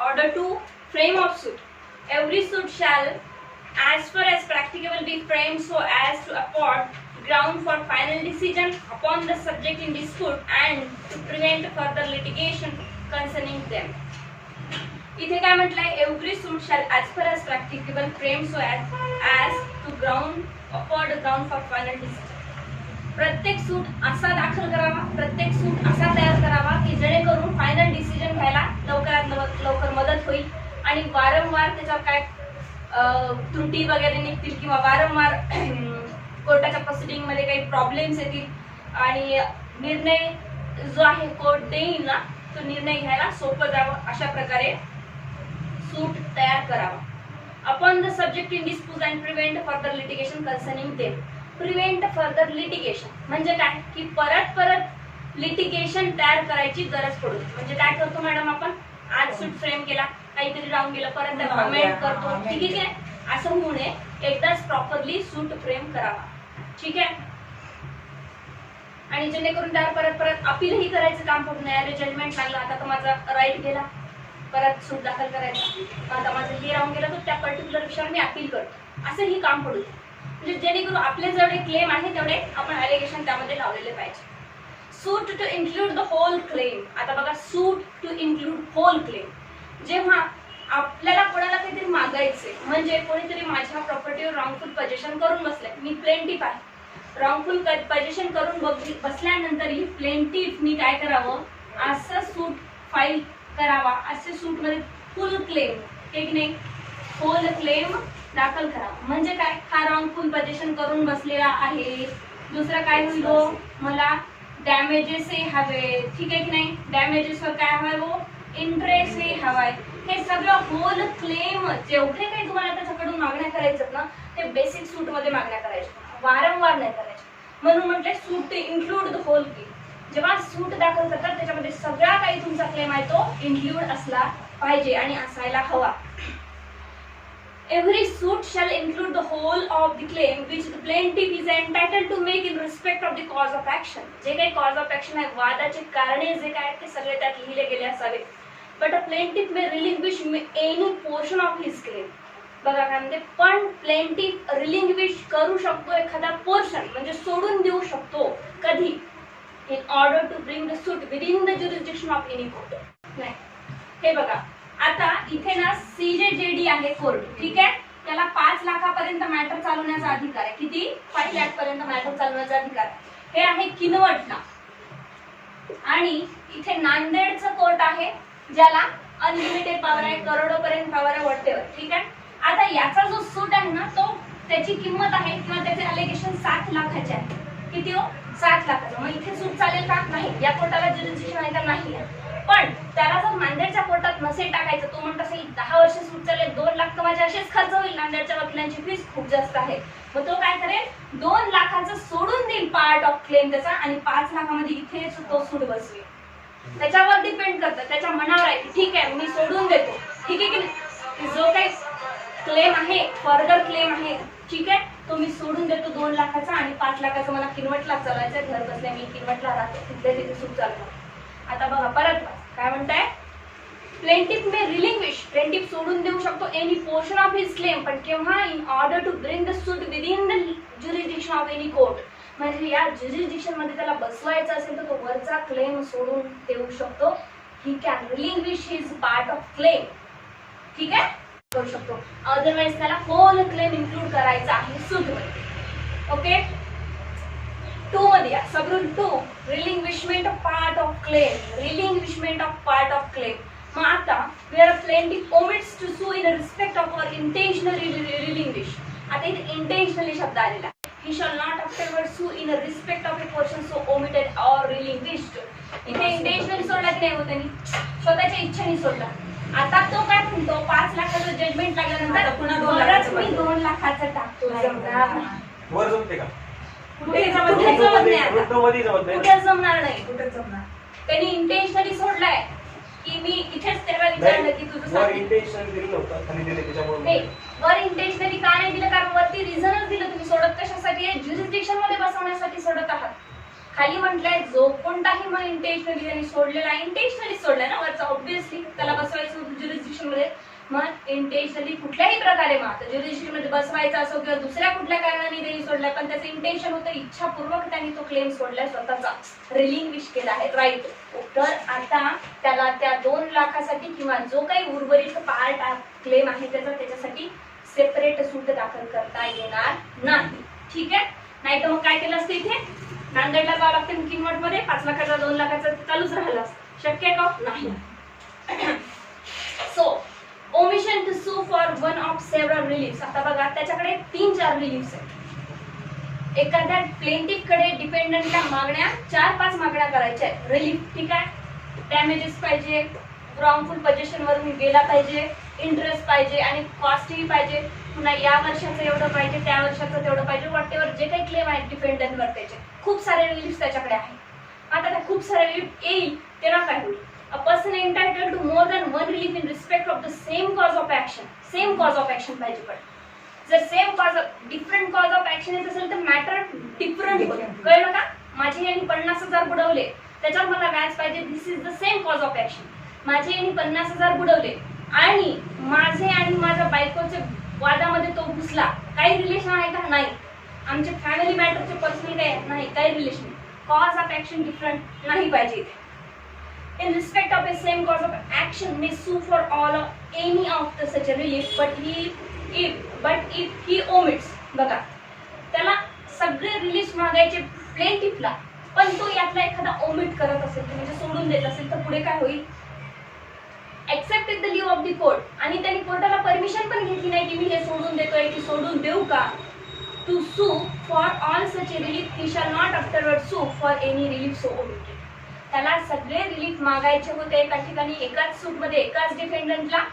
Order to frame of suit. Every suit shall, as far as practicable, be framed so as to afford ground for final decision upon the subject in dispute and to prevent further litigation concerning them. इथे काय म्हटलंय, every suit shall as far as practicable frame so as to ground afford ground for final decision. प्रत्येक suit असा दाखल करावा, प्रत्येक suit असा तयार करावा की जेणेकरून फायनल डिसिजन घ्यायला लवकरात लवकर मदत होईल आणि वारंवार त्याच्यावर काय त्रुटी वगैरे निघतील किंवा वारंवार कोर्टाच्या प्रोसिडिंग मध्ये काही प्रॉब्लेम्स येतील आणि निर्णय जो आहे कोर्ट देईल ना तो निर्णय घ्यायला सोपं जावं अशा प्रकारे सूट तयार करावा. Upon the subject in dispute and prevent further litigation concerning them. Prevent further litigation म्हणजे काय की परत परत लिटिगेशन तयार करायची गरज पडू. म्हणजे काय करतो मॅडम, आपण आज सूट फ्रेम केला, काहीतरी राहून गेलं, परत त्याला अमेंड करतो, ठीक आहे. असं होऊ नये, एकदाच प्रॉपरली सूट फ्रेम करावा, ठीक आहे. आणि जेणेकरून त्यावर परत परत अपीलही करायचं काम पडू नये. अरे जजमेंट लागलं, आता तर माझा राईट गेला, परत सूट दाखल करायचा, आता माझं हे राहून गेलं तर त्या पर्टिक्युलर विषयावर मी अपील करतो, असंही काम पडू नये. म्हणजे जेणेकरून आपले जेवढे क्लेम आहे तेवढे आपण अलिगेशन त्यामध्ये लावलेले पाहिजे. Suit to include the whole claim. आता बघा, suit to include whole claim. जेव्हा आपल्याला कोणाला काहीतरी मागायचंय, म्हणजे कोणीतरी माझ्या प्रॉपर्टीवर रॉंगफुल पोझिशन करून बसलंय, मी प्लेंटिफ आहे, रॉंगफुल पोझिशन करून बसल्यानंतर ही प्लेंटिफनी काय करावं, असं सूट फाईल करावा, असे सूट मध्ये फुल क्लेम, एक नाही होल क्लेम दाखल करावा. म्हणजे काय, हा रॉंगफुल पोझिशन करून बसलेला आहे. दुसरा काय होईल, मला डॅमेजेस हे हवे, ठीक आहे की नाही. डॅमेजेसवर काय हवाय, वो इंटरेस्ट हे हवाय. हे सगळं होल क्लेम, जेवढे काही तुम्हाला त्याच्याकडून मागण्या करायच्यात ना ते बेसिक सूट मध्ये मागण्या करायच्या, वारंवार नाही करायच्या. म्हणून म्हटले suit to include the whole claim. जेव्हा सूट दाखल करतात त्याच्यामध्ये सगळा काही तुमचा क्लेम आहे तो इन्क्लूड असला पाहिजे आणि असायला हवा. Every suit shall include the whole of the claim which the plaintiff is entitled to make in respect of the cause of action. जे काही cause of action आहे, वादाचे कारणे जे काय ते सगळे त्यात लिहिले गेले असावे. But a plaintiff may relinquish any portion of his claim. बघा काय म्हणते, पण प्लेंटिफ रिलिंग्विश करू शकतो एखादा पोर्शन, म्हणजे सोडून देऊ शकतो. कधी, in order to bring the suit within the jurisdiction of any court. नाही, हे बघा आता इथे ना CJJD आहे कोर्ट, ठीक आहे. त्याला 5 लाखापर्यंत मॅटर चालवण्याचा अधिकार आहे. किती, 5 लाख पर्यंत मॅटर चालवण्याचा अधिकार आहे. हे आहे किनवटला. आणि इथे नांदेडचं कोर्ट आहे ज्याला अनलिमिटेड पॉवर आहे, करोडोपर्यंत पॉवर आहे, वॉटेवर, ठीक आहे. आता याचा जो सूट आहे ना तो त्याची किंमत आहे किंवा त्याचे अलिगेशन 7 लाखाचे आहे. किती हो, 7 लाखाचं. मग इथे सूट चालेल का, नाही. या कोर्टाला ज्युरिस्डिक्शन आहे का, नाही. पण त्याला जर नांदेडच्या कोर्टात नसेल टाकायचं, तो म्हणत असेल 10 वर्ष सूट चालेल, 2 लाख तर माझे असेच खर्च होईल, नांदेडच्या वकिलांची फीस खूप जास्त आहे, मग तो काय करेल, 2 लाखाचं सोडून देईल पार्ट ऑफ क्लेम त्याचा आणि 5 लाखामध्ये इथेच तो सूट बसवेल. त्याच्यावर डिपेंड करतं, त्याच्या मनावर आहे की ठीक आहे मी सोडून देतो, ठीक आहे की नाही. जो काही क्लेम आहे, फर्दर क्लेम आहे, ठीक आहे, तो मी सोडून देतो 2 लाखाचा आणि 5 लाखाचा मला किनवटला चालवायचं, घर बसल्या मी किनवटला राहतो, तिथल्या तिथे सूट चालतो. आता बघा परत काय म्हणताय, प्लेंटिफ मे रिलिंग्विश, प्लेंटिफ सोडून देऊ शकतो any portion of his claim, पण केव्हा, in order to bring the suit within the jurisdiction of any court. म्हणजे या ज्युरिस्डिक्शन मध्ये त्याला बसवायचं असेल तर तो वरचा क्लेम सोडून देऊ शकतो. He can relinquish his part of claim, ठीक आहे, करू शकतो. अदरवाइज त्याला होल क्लेम इन्क्लूड करायचा आहे सूट मध्ये. ओके, 2 मध्ये या, sub rule 2, relinquishment of part of claim, relinquishment of part of claim. मग आता where a plaintiff omits to sue in respect of or intentionally relinquish. आता इथे इंटेन्शनली शब्द आलेला. He shall not afterward sue in respect of a portion so omitted or relinquished. इथे intentionally सोडला की नाही, होतं स्वतःच्या इच्छेने सोडला. आता तो काय म्हणतो, 5 लाखाचं जजमेंट लागल्यानंतर पुन्हा 2 लाखाचं टाकतो. वर जमते का, कुठे जमत नाही, कुठे जमणार नाही. त्यांनी इंटेन्शनली सोडलाय की मी इथेच तेव्हा विचारलं की तुझं वर इंटेन्शनली दिलं होतं, खाली दिलं त्याच्यामुळे. वर इंटेन्शनली का नाही दिलं, कारण वरती रिझनच दिलं. तुम्ही सोडत कशासाठी आहे, ज्युरिस्डिक्शन मध्ये बसवण्यासाठी सोडत आहात. खाली म्हटलंय जो कोणताही मग इंटेन्शनली त्यांनी सोडलेला, इंटेन्शनली सोडलाय ना वरचा, ऑब्विसली त्याला बसवायचं होतं ज्युरिस्डिक्शन मध्ये. मग इंटेन्शनली कुठल्याही प्रकारे मग आता ज्युरिस्डिक्शन मध्ये बसवायचा असो किंवा दुसऱ्या कुठल्या कारणाने त्यांनी सोडलाय, पण त्याचं इंटेन्शन होतं, इच्छापूर्वक त्यांनी तो क्लेम सोडलाय, स्वतःचा रिलिंग्विश केला आहे राईट. तर आता त्याला त्या 2 लाखासाठी किंवा जो काही उर्वरित पार्ट क्लेम आहे त्याच्यासाठी सेपरेट सूट दाखल करता येणार नाही. ठीक आहे. नाही तर मग काय केलं असतं, इथे नांदेडला जावं लागतं बुकिंग नोट मध्ये 5 लाखाचा 2 लाखाचा चालूच राहिलं असतं. शक्य आहे का? नाही. So omission to sue for one of several reliefs. आता बघा त्याच्याकडे 3-4 रिलीफ्स आहेत. एखाद्या प्लेंटिफ कडे डिपेंडंटला मागण्या 4-5 मागण्या करायच्या आहेत रिलीफ. ठीक आहे. डॅमेजेस पाहिजे, रॉंगफुल पोझिशन वरून गेला पाहिजे, इंटरेस्ट पाहिजे आणि कॉस्टही पाहिजे, पुन्हा या वर्षाचं एवढं पाहिजे, त्या वर्षाचं तेवढं पाहिजे, व्हॉटेवर जे काही क्लेम आहेत डिपेंडंटवर त्याचे खूप सारे रिलीफ त्याच्याकडे आहेत. आता त्या खूप सारे रिलीफ येईल तेव्हा काय होईल, a person entitled to more than one relief in respect of the same cause of action. Same cause of action पाहिजे, पण जर same cause different cause of action येत असेल तर मॅटर डिफरंट होईल. कळलं का? माझे यांनी 50,000 बुडवले, त्याच्यावर मला व्याज पाहिजे, this is the same cause of action. माझे यांनी 50,000 बुडवले आणि माझे आणि माझ्या बायकोचे वादामध्ये तो घुसला, काही रिलेशन आहे का? नाही. आमचे फॅमिली मॅटरचे पर्सनल काय नाही, काही relation. Cause of action different नाही पाहिजे इथे. In respect of a same cause of action may sue for all or any of the such a relief, but if he omits, बघा त्याला सगळे रिलीफ मागायचे प्लेंटिफला, पण तो यातला एखादा ओमिट करत असेल म्हणजे सोडून देत असेल तर पुढे काय होईल, except with the leave of the court. आणि त्यांनी कोर्टाला परमिशन पण घेतली नाही की मी हे सोडून देतोय की सोडून देऊ का. To sue for all such a relief he shall not afterward sue for any relief so omitted. त्याला सगळे रिलीफ मागायचे होते एका ठिकाणी, एकाच सूट मध्ये, एकाच डिफेंडंटला,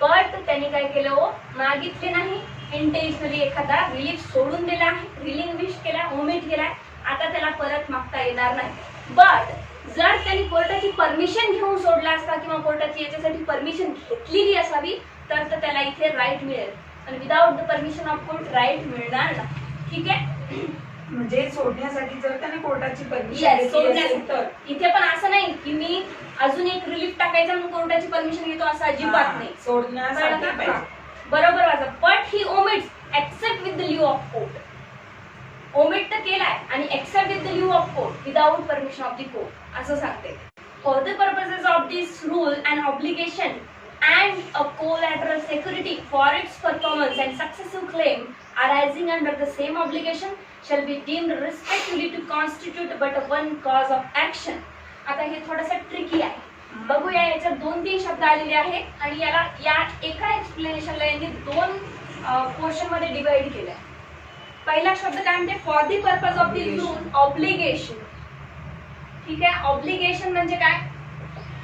बट त्यांनी काय केलं, हो मागितले नाही, इंटेन्शनली एखादा रिलीफ सोडून दिला आहे, रिलिंग्विश केला, ओमिट केलाय, आता त्याला परत मागता येणार नाही. बट जर त्यांनी कोर्टाची परमिशन घेऊन सोडला असता किंवा कोर्टाची याच्यासाठी परमिशन घेतलेली असावी तर त्याला इथे राईट मिळेल, पण without the permission of court right मिळणार नाही. ठीक आहे. म्हणजे सोडण्यासाठी जर त्याने कोर्टाची Yes, परमिशन सोडण्यासाठी. तर इथे पण असं नाही की मी अजून एक रिलीफ टाकायचा म्हणून कोर्टाची परमिशन घेतो, असं अजिबात नाही. सोडण्यासाठी कळलं का? पाहिजे. बरोबर वाचा. But he omits except with the leave of court. Omit तर केलाय आणि except with the leave of court without permission of the court असं सांगते. For the purposes of this rule and obligation and a collateral security for its performance and successive claim arising under the same obligation shall be deemed respectively to constitute but one cause of action. आता हे थोडंसं tricky आहे, बघूया. याच्यात 2-3 शब्द आलेले आहेत आणि याला या एका एक्सप्लेनेशनला यांनी 2 पोर्शन मध्ये डिवाइड केलंय. पहिला शब्द काय म्हणते, for the purpose of the rule obligation. ठीक आहे. ऑब्लिगेशन म्हणजे काय,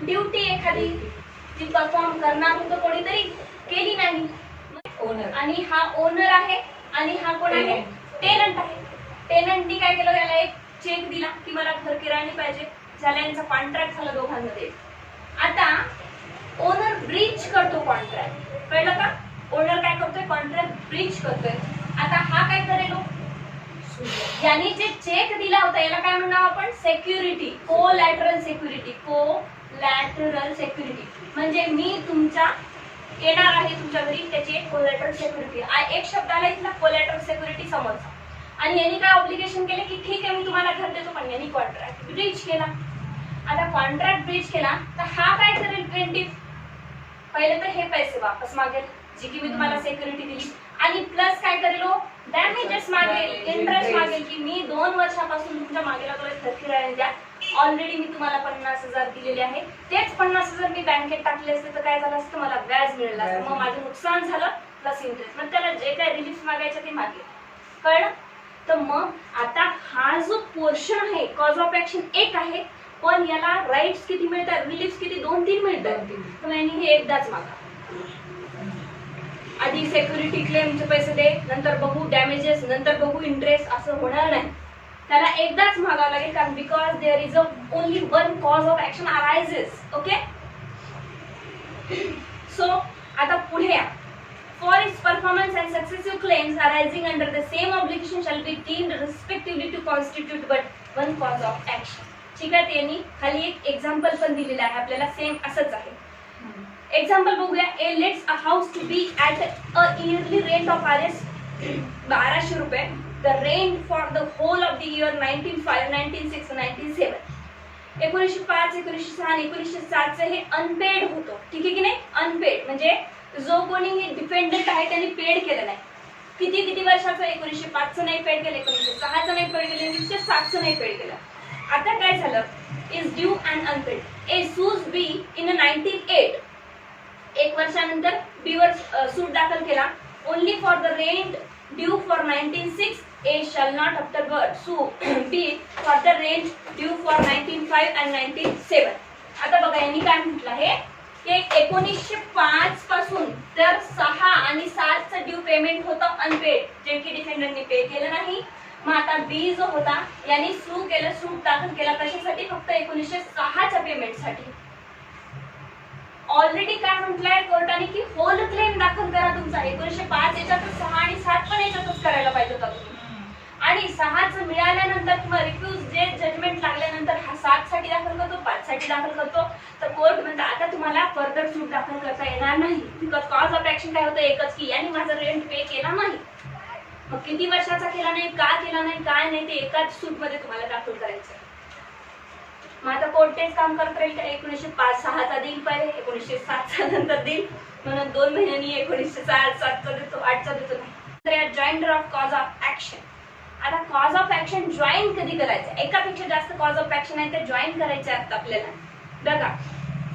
ड्युटी एखादी ती परफॉर्म करणार होतं कोणीतरी, केली नाही, ओनर. आणि हा ओनर आहे आणि हा कोण आहे, टेनंट आहे. टेनंटनी काय केलं, त्याला एक चेक दिला की मला घर किराणी पाहिजे, झाला यांचा कॉन्ट्रॅक्ट झाला दोघांमध्ये. आता ओनर ब्रीच करतो कॉन्ट्रॅक्ट, कळलं का? ओनर काय करतोय, कॉन्ट्रॅक्ट ब्रीच करतोय. आता हा काय करेल, यांनी जे चेक दिला होता याला काय म्हणणार आपण, security, collateral security. Collateral security म्हणजे मी तुमच्या येणार आहे तुमच्या घरी, त्याची एक कोलॅटरल सिक्युरिटी. एक शब्द आला इथला कोलॅटरल सिक्युरिटी समोरचा. आणि यांनी काय ऑब्लिगेशन केले की ठीक आहे मी तुम्हाला घर देतो, पण यांनी कॉन्ट्रॅक्ट ब्रीच केला. आता कॉन्ट्रॅक्ट ब्रीच केला तर हा काय करेल, प्लेंटिफ पहिले तर हे पैसे वापस मागेल जी की मी तुम्हाला सिक्युरिटी दिली, आणि प्लस काय करेल, डॅमेजेस मागेल, इंटरेस्ट मागेल की मी 2 वर्षापासून तुमच्या मागे लागलोय, घर किराया द्या, ऑलरेडी मी तुम्हाला 50,000 दिलेले आहे, तेच 50,000 मी बँकेत टाकले असते तर काय झालं असतं, मला व्याज मिळालं असतं, मग माझं नुकसान झालं प्लस इंटरेस्ट. मग त्याला जे काय रिलीफ मागायचं ते मागेल. कळलं? तर मग आता हा जो पोर्शन आहे कॉज ऑफ ऍक्शन एक आहे, पण याला राईट्स किती मिळतात, रिलीफ किती, 2-3 मिळतात. तर यांनी हे एकदाच मागा. आधी सिक्युरिटी क्लेमचे पैसे दे, नंतर बघू डॅमेजेस, नंतर बघू इंटरेस्ट, असं होणार नाही. त्याला एकदाच मागावं लागेल, कारण because there is only one cause of action arises. Okay. So आता पुढे या. For its performance and successive claims arising under the same obligation shall be deemed respectively to constitute but one cause of action. ठीक आहे, त्यांनी खाली एक example पण दिलेलं आहे आपल्याला, सेम असंच आहे. एक्झाम्पल बघूया. A lets a house to B at a yearly rent of RS 1200 रुपये. The rent for the whole of the year 1905, 1906, 1907. 1905, 1906 आणि 1907 हे अनपेड होतं. ठीक आहे की नाही? अनपेड म्हणजे जो कोणी डिपेंडंट आहे त्यांनी पेड केलं नाही. किती वर्षाचं? 1905चं नाही पेड केलं, 1906चं नाही पेड केलं, 1907चं नाही पेड केलं. आता काय झालं? Is due and unpaid. A sues B in 1908. 1 वर्षानंतर बी वर सूट दाखल केला. Only for the rent due for 1906. A shall not afterward sue B for the rent due for 1905 and 1907. आता बघा यांनी काय म्हटलं आहे की 1905 पासून तर 6 आणि 7चं ड्यू पेमेंट होतं अनपेड, जे की डिफेंडरने पे केलं नाही. मग आता बी जो होता यांनी सू केलं, सूट दाखल केला कशासाठी? फक्त 1906च्या पेमेंटसाठी. ऑलरेडी काय म्हटलंय कोर्टाने की होल क्लेम दाखल करा तुमचा. 1905 याच्यातच 6 आणि 7 पण याच्यातच करायला पाहिजे होता तुम्ही. आणि 6चं मिळाल्यानंतर किंवा रिफ्यूज जे जजमेंट लागल्यानंतर हा 7 साठी दाखल करतो, 5 साठी दाखल करतो. तर कोर्ट म्हणतो आता तुम्हाला फर्दर सूट दाखल करता येणार नाही. बिकॉज कॉज ऑफ ऍक्शन काय होतं? एकच की यांनी माझा रेंट पे केला नाही. मग किती वर्षाचा केला नाही, का केला नाही, काय नाही ते एकाच सूट मध्ये तुम्हाला दाखल करायचं. मग आता कोर्ट तेच काम करत राहील का? 1905-6चा देईल पहिले, 1907चा नंतर देईल, म्हणून 2 महिन्यांनी 1907चा देतो, 8चा देतो नाही. तर या जॉईंटर ऑफ कॉज ऑफ ऍक्शन. आता कॉज ऑफ ऍक्शन जॉईन कधी करायचं? एकापेक्षा जास्त कॉज ऑफ ऍक्शन आहे ते जॉईन करायचे आहेत आपल्याला. बघा,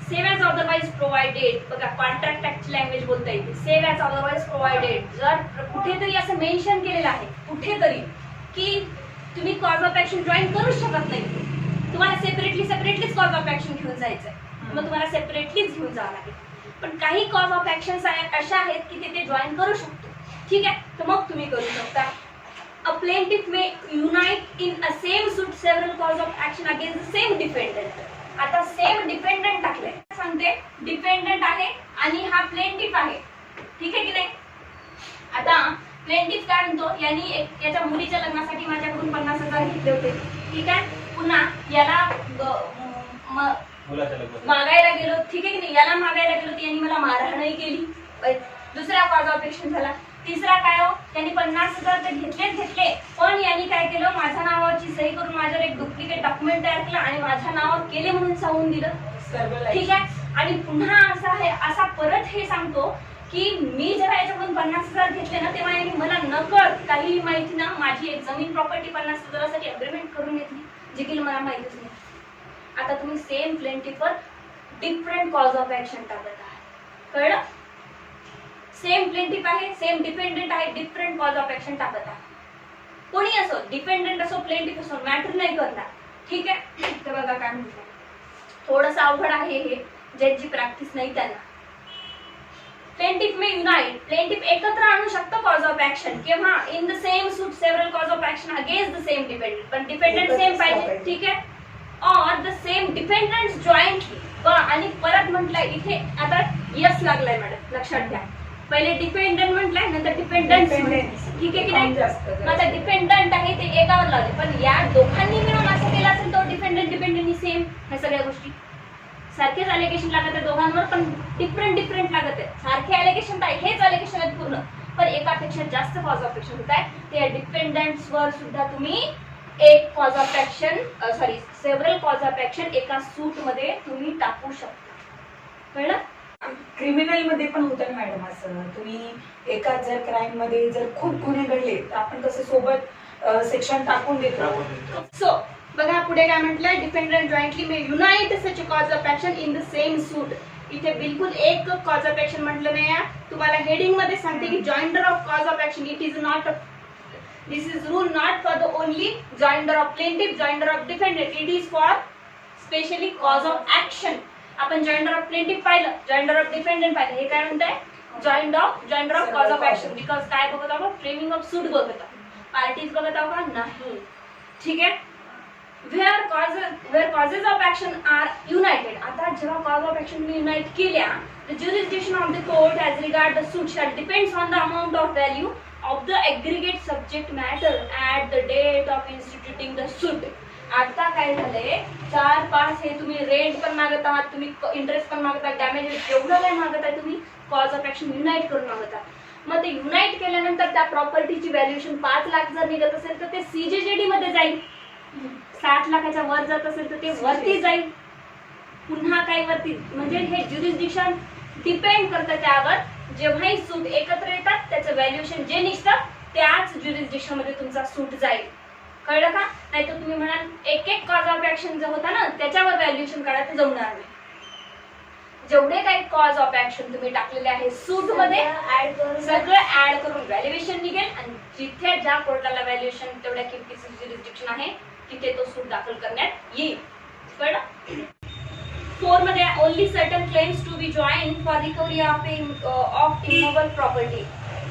सेव्ह ॲज अदरवाइज प्रोव्हाइडेड. बघा, कॉन्ट्रॅक्ट ऍक्टची लँग्वेज बोलता येते. Save as otherwise provided. जर कुठेतरी असं मेन्शन केलेलं आहे कुठेतरी की तुम्ही कॉज ऑफ ऍक्शन जॉईन करू शकत नाही, तुम्हाला सेपरेटलीच कॉज ऑफ ऍक्शन घेऊन जायचंय, मग तुम्हाला सेपरेटलीच घेऊन जावं लागेल. पण काही कॉज ऑफ ऍक्शन्स अशा आहेत की ते जॉईन करू शकतो. ठीक आहे, तर मग तुम्ही करू शकता. A plaintiff may unite in a same suit several cause of action against the same defendant. आता सेम डिपेंडंट टाकले, सांगते डिपेंडंट आहे आणि हा प्लेंटिफ आहे. ठीक आहे की नाही? आता प्लेंटिफ काय म्हणतो? यांनी याच्या मुलीच्या लग्नासाठी माझ्याकडून 50,000 घेतले होते. ठीक आहे, पुन्हा याला मागायला गेलो. ठीक आहे की नाही? याला मागायला गेलो, यांनी मला मारहाणही केली. दुसरा कॉज ऑफ ऍक्शन झाला. तिसरा काय हो? त्यांनी 50,000 तर घेतले, पण यांनी काय केलं? माझ्या नावाची सही करून माझ्यावर एक डुप्लिकेट डॉक्युमेंट तयार केलं आणि माझ्या नावावर केले म्हणून सांगून दिलं. ठीक आहे, आणि पुन्हा असं आहे, असा परत हे सांगतो की मी जेव्हा याच्याकडून 50,000 घेतले ना तेव्हा यांनी मला नकळत काही माहिती ना माझी एक जमीन प्रॉपर्टी 50,000साठी अग्रीमेंट करून घेतली, जे की मला माहितीच नाही. आता तुम्ही सेम प्लेंटिफवर डिफरंट कॉज ऑफ ऍक्शन टाकत आहात. कळलं? सेम प्लेंटिफ आहे, सेम डिपेंडंट आहे, डिफरंट कॉज ऑफ ऍक्शन टाकत आहे. कोणी असो, डिपेंडंट असो, प्लेंटिफ असो, मॅटर नाही करणार. ठीक आहे, तर बघा काय म्हणतो. थोडंसं अवघड आहे हे, ज्यांची प्रॅक्टिस नाही त्यांना. प्लेंटिफ मे युनाइट. प्लेंटिफ एकत्र आणू शकतो कॉज ऑफ ऍक्शन केव्हा? In the same suit several cause of action against the same dependent. पण डिपेंडंट सेम पाहिजे. ठीक आहे, or the same dependent jointly. आणि परत म्हटलंय इथे, आता यस लागलाय मॅडम, लक्षात घ्या. पहिले डिपेंडंट म्हटलंय, नंतर डिपेंडंट. ठीक आहे की नाही? आता डिपेंडंट आहे ते एकावर लावले, पण या दोघांनी मिळून असं केलं असेल तर डिपेंडंट सेम. ह्या सगळ्या गोष्टी सारखेच अलिगेशन लागत आहे दोघांवर, पण डिफरंट लागत आहे. सारखे अलिगेशन तर हेच अलिगेशन आहेत पूर्ण, पण एकापेक्षा जास्त कॉज ऑफ ऍक्शन होत आहे. ते डिपेंडंट्स वर सुद्धा तुम्ही एक cause of action several cause of action एका सूट मध्ये तुम्ही टाकू शकता. कळलं? क्रिमिनल मध्ये पण होतं ना मॅडम असं, तुम्ही एकाच जर क्राईम मध्ये जर खूप गुन्हे घडले तर आपण कसं सोबत सेक्शन टाकून देतो. सो बघा पुढे काय म्हटलंय, dependent jointly may unite such cause of action in the same suit. इथे बिलकुल एक कॉज ऑफ ऍक्शन म्हटलं नाही. तुम्हाला हेडिंग मध्ये सांगते की joinder of cause of action it is not, this is rule not for the only joinder of plaintiff, joinder of defendant. It is for specially cause of action. आपण joinder of plaintiff पाहिलं, जॉईंटर of defendant पाहिलं. हे काय म्हणताय? Joinder of cause of action. Because काय बघत आहोत? Framing of सूट बघत आहोत, पार्टीज बघत आहोत का? नाही. ठीक आहे, where causes of action are united. आता जेव्हा cause of action तुम्ही unite केल्या, the jurisdiction of the court as regard the suit shall depends on the amount of value of the aggregate subject matter at the date of instituting the suit. आता काय झालंय 4-5 हे तुम्ही rent पण मागत आहात, तुम्ही इंटरेस्ट पण मागत आहात, डॅमेज जेवढं काय मागत आहे तुम्ही कॉज ऑफ ऍक्शन युनाइट करून मागत आहात. मग ते युनाइट केल्यानंतर त्या प्रॉपर्टीची व्हॅल्युएशन 5 लाख जर निघत असेल तर ते सीजेजेडी मध्ये जाईल. 7 लाखाच्या वर जात असेल तर ते वरती जाईल. पुन्हा काय वरती, म्हणजे हे ज्युरिस्डिक्शन डिपेंड करतं त्यावर. जेव्हाही सूट एकत्र येतात त्याचं व्हॅल्युएशन जे निघतं त्याच ज्युरिस्डिक्शन मध्ये तुमचा सूट जाईल. कळलं का? नाही तर तुम्ही म्हणाल एक एक कॉज ऑफ ऍक्शन जो होता ना त्याच्यावर व्हॅल्युएशन काढायचं जमणार नाही. जेवढे काही कॉज ऑफ ऍक्शन तुम्ही टाकलेले आहे सूट मध्ये सगळं ऍड करून व्हॅल्युएशन निघेल आणि जिथे ज्या कोर्टाला व्हॅल्युएशन तेवढ्या किमतीचं ज्युरिस्डिक्शन आहे तिथे तो सूट दाखल करण्यात येईल. कळलं? 4 मध्ये only certain claims to be join for recovery of immovable property.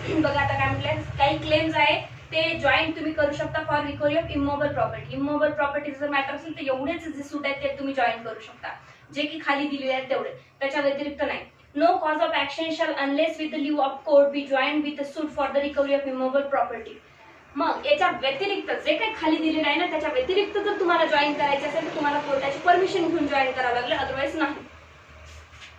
बघा आता काय म्हटलंय, काही क्लेम्स आहे ते जॉईंट तुम्ही करू शकता for recovery of immovable property. Immovable प्रॉपर्टीचं जर मॅटर असेल तर एवढेच जे सूट आहेत ते तुम्ही जॉईन करू शकता, जे की खाली दिलेले आहेत तेवढे, त्याच्या व्यतिरिक्त नाही. No cause of action shall unless with the leave of court be join with suit for the recovery of immovable property. मग याच्या व्यतिरिक्त जे काही खाली दिलेलं आहे ना त्याच्या व्यतिरिक्त जर तुम्हाला जॉईन करायचं असेल तर तुम्हाला कोर्टाची परमिशन घेऊन जॉईन करावं लागेल, अदरवाईज नाही.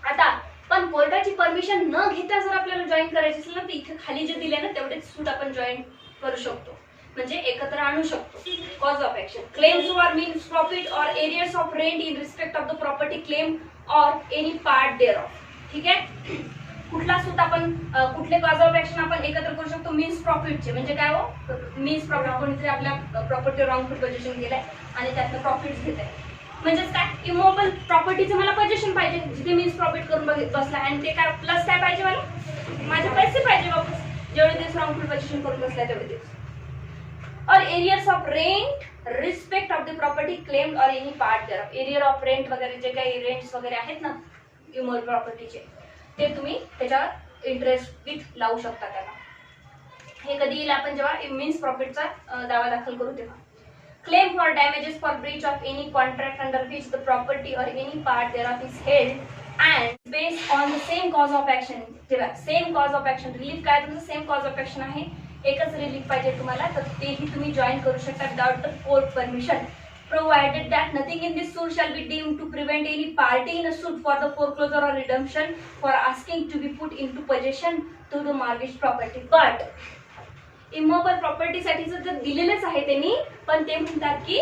आता पण कोर्टाची परमिशन न घेता जर आपल्याला जॉईन करायची असेल ना तर इथे खाली जे दिले ना तेवढेच सूट आपण जॉईन करू शकतो, म्हणजे एकत्र आणू शकतो. Cause of action claims for means profit और arrears of rent in respect of the property claim और एनी पार्ट देअर ऑफ. ठीक आहे, कुठला सूट आपण कुठले कॉज ऑफ ऍक्शन आपण एकत्र करू शकतो? मीन्स प्रॉफिटचे. म्हणजे काय हो, मीन्स प्रॉफिट कोणीतरी आपल्या प्रॉपर्टी रॉंगफुल पोझिशन गेलाय आणि त्यातनं प्रॉफिट घेत आहे, म्हणजेच काय इमोबल प्रॉपर्टीचं मला पोझिशन पाहिजे जिथे मीन्स प्रॉफिट करून बसला आणि ते काय प्लस काय पाहिजे मला, माझे पैसे पाहिजे वापस, जेवढे दिवस रॉंगफुल पोझिशन करून बसलाय तेवढे दिवस. और arrears of rent respect of the property claimed और any part there. Arrear of rent वगैरे जे काही रेंट्स वगैरे आहेत ना इमोबल प्रॉपर्टीचे ते तुम्ही त्याच्यावर इंटरेस्ट विथ लावू शकता त्याला. हे कधी येईल आपण जेव्हा मीन्स प्रॉफिटचा दावा दाखल करू तेव्हा. Claim for damages for breach of any contract under which the property और any part thereof is held and based on the same cause of action. तेव्हा same cause of action relief काय तुमचं same cause of action आहे, एकच relief पाहिजे तुम्हाला तर तेही तुम्ही जॉईन करू शकता without the court permission, provided that nothing in this suit shall be deemed to prevent any party in a suit for the foreclosure or redemption for asking to be put into possession to the mortgage property. But immobile property साठी जर दिलेलंच आहे त्यांनी, पण ते म्हणतात की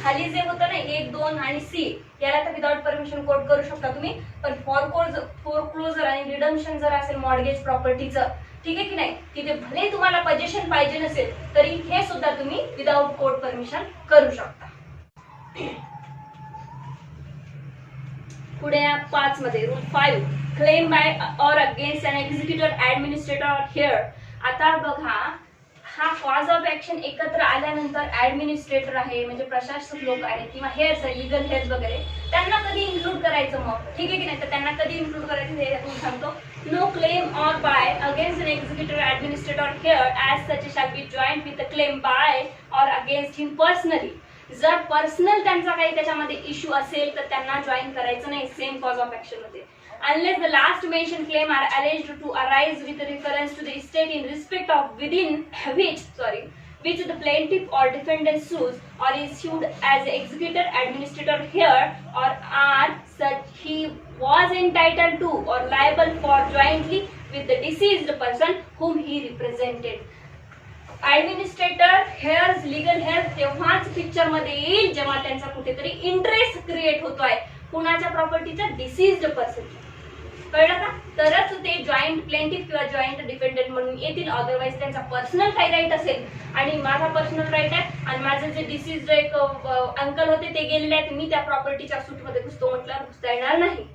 खाली जे होतं ना 1, 2 आणि C याला तर विदाउट परमिशन कोर्ट करू शकता तुम्ही, पण फोरक्लोजर आणि रिडम्पशन जर असेल मॉर्गेज प्रॉपर्टीचं, ठीक आहे की नाही, तिथे भले तुम्हाला पोझिशन पाहिजे नसेल तरी हे सुद्धा तुम्ही विदाउट कोर्ट परमिशन करू शकता. पुढे 5 मध्ये rule 5 claim by or against an executive administrator heir. आता बघा हा कॉज ऑफ ऍक्शन एकत्र आल्यानंतर ऍडमिनिस्ट्रेटर आहे म्हणजे प्रशासक लोक आहेत किंवा हेअर्स आहे लिगल हेअर्स वगैरे, त्यांना कधी इन्क्लूड करायचं मग, ठीक आहे की नाही, तर त्यांना कधी इन्क्लूड करायचं हे तुम्ही सांगतो. No claim or by against an executive administrator heir as such shall be joint with the claim by or against him personally. जर पर्सनल त्यांचा काही त्याच्यामध्ये इश्यू असेल तर त्यांना जॉईन करायचं नाही सेम कॉज ऑफ ऍक्शन मध्ये, unless the last mentioned claim are alleged to arise with reference to the estate in respect of within which the plaintiff or defendant sues or is sued as executor administrator here or are such he was entitled to or liable for jointly with the deceased person whom he represented. Administrator hairs legal hairs तेव्हाच picture मध्ये येईल जेव्हा त्यांचा कुठेतरी interest create होतोय कुणाच्या प्रॉपर्टीचा, deceased person. कळलं का? तरच ते जॉईंट प्लेंटिफ किंवा जॉईंट डिफेंडंट म्हणून येतील, अदरवाईज त्यांचा पर्सनल काही राईट असेल आणि माझा पर्सनल राईट आहे आणि माझे जे डिसीज एक अंकल होते ते गेलेले आहेत, मी त्या प्रॉपर्टीच्या सूटमध्ये घुसतो म्हटलं घुसता येणार नाही.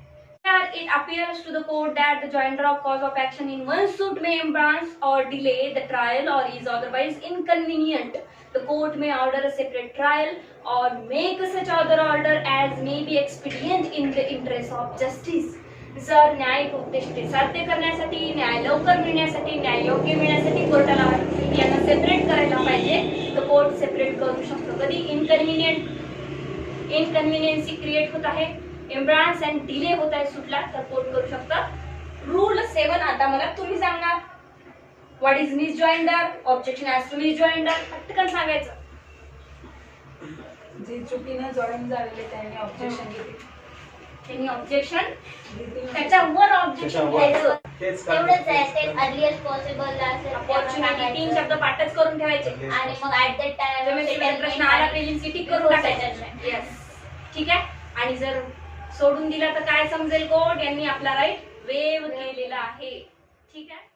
It appears to the court that the joinder of cause of action in one suit may embarrass or delay the trial or is otherwise inconvenient. The court may order a separate trial or make such other order as may be expedient in the interest of justice. जर न्यायिक उद्दिष्टे साध्य करण्यासाठी, न्याय लवकर मिळण्यासाठी, न्याय योग्य मिळण्यासाठी कोर्टाला यांना सेपरेट करायला पाहिजे तर कोर्ट सेपरेट करू शकतो. कधी इनकन्व्हिनियन्सी क्रिएट होत आहे, एम्ब्रान्स अँड डिले होत आहे सुटला तर कोर्ट करू शकतात. रूल 7 आता मला तुम्ही सांगा, what is misjoinder, objection as to misjoinder, पटकन सांगायचं. की चुकीनं जॉईन झालेले त्यांनी ऑब्जेक्शन घेतले. त्यांनी ऑब्जेक्शन त्याच्यावर ऑब्जेक्शन घ्यायचं. तेच तेवढंच आहे ते अर्लिएस्ट पॉसिबल असेल अपॉर्च्युनिटी 3 शब्द पाठच करून ठेवायचे. आणि मग ऍट दॅट टाइम प्रश्न आला प्रिलिम्स टिक करून टाकायचं. येस, ठीक आहे. आणि जर सोडून दिला तर काय समजेल, कोर्ट यांनी आपला राईट वेव केलेला आहे. ठीक आहे.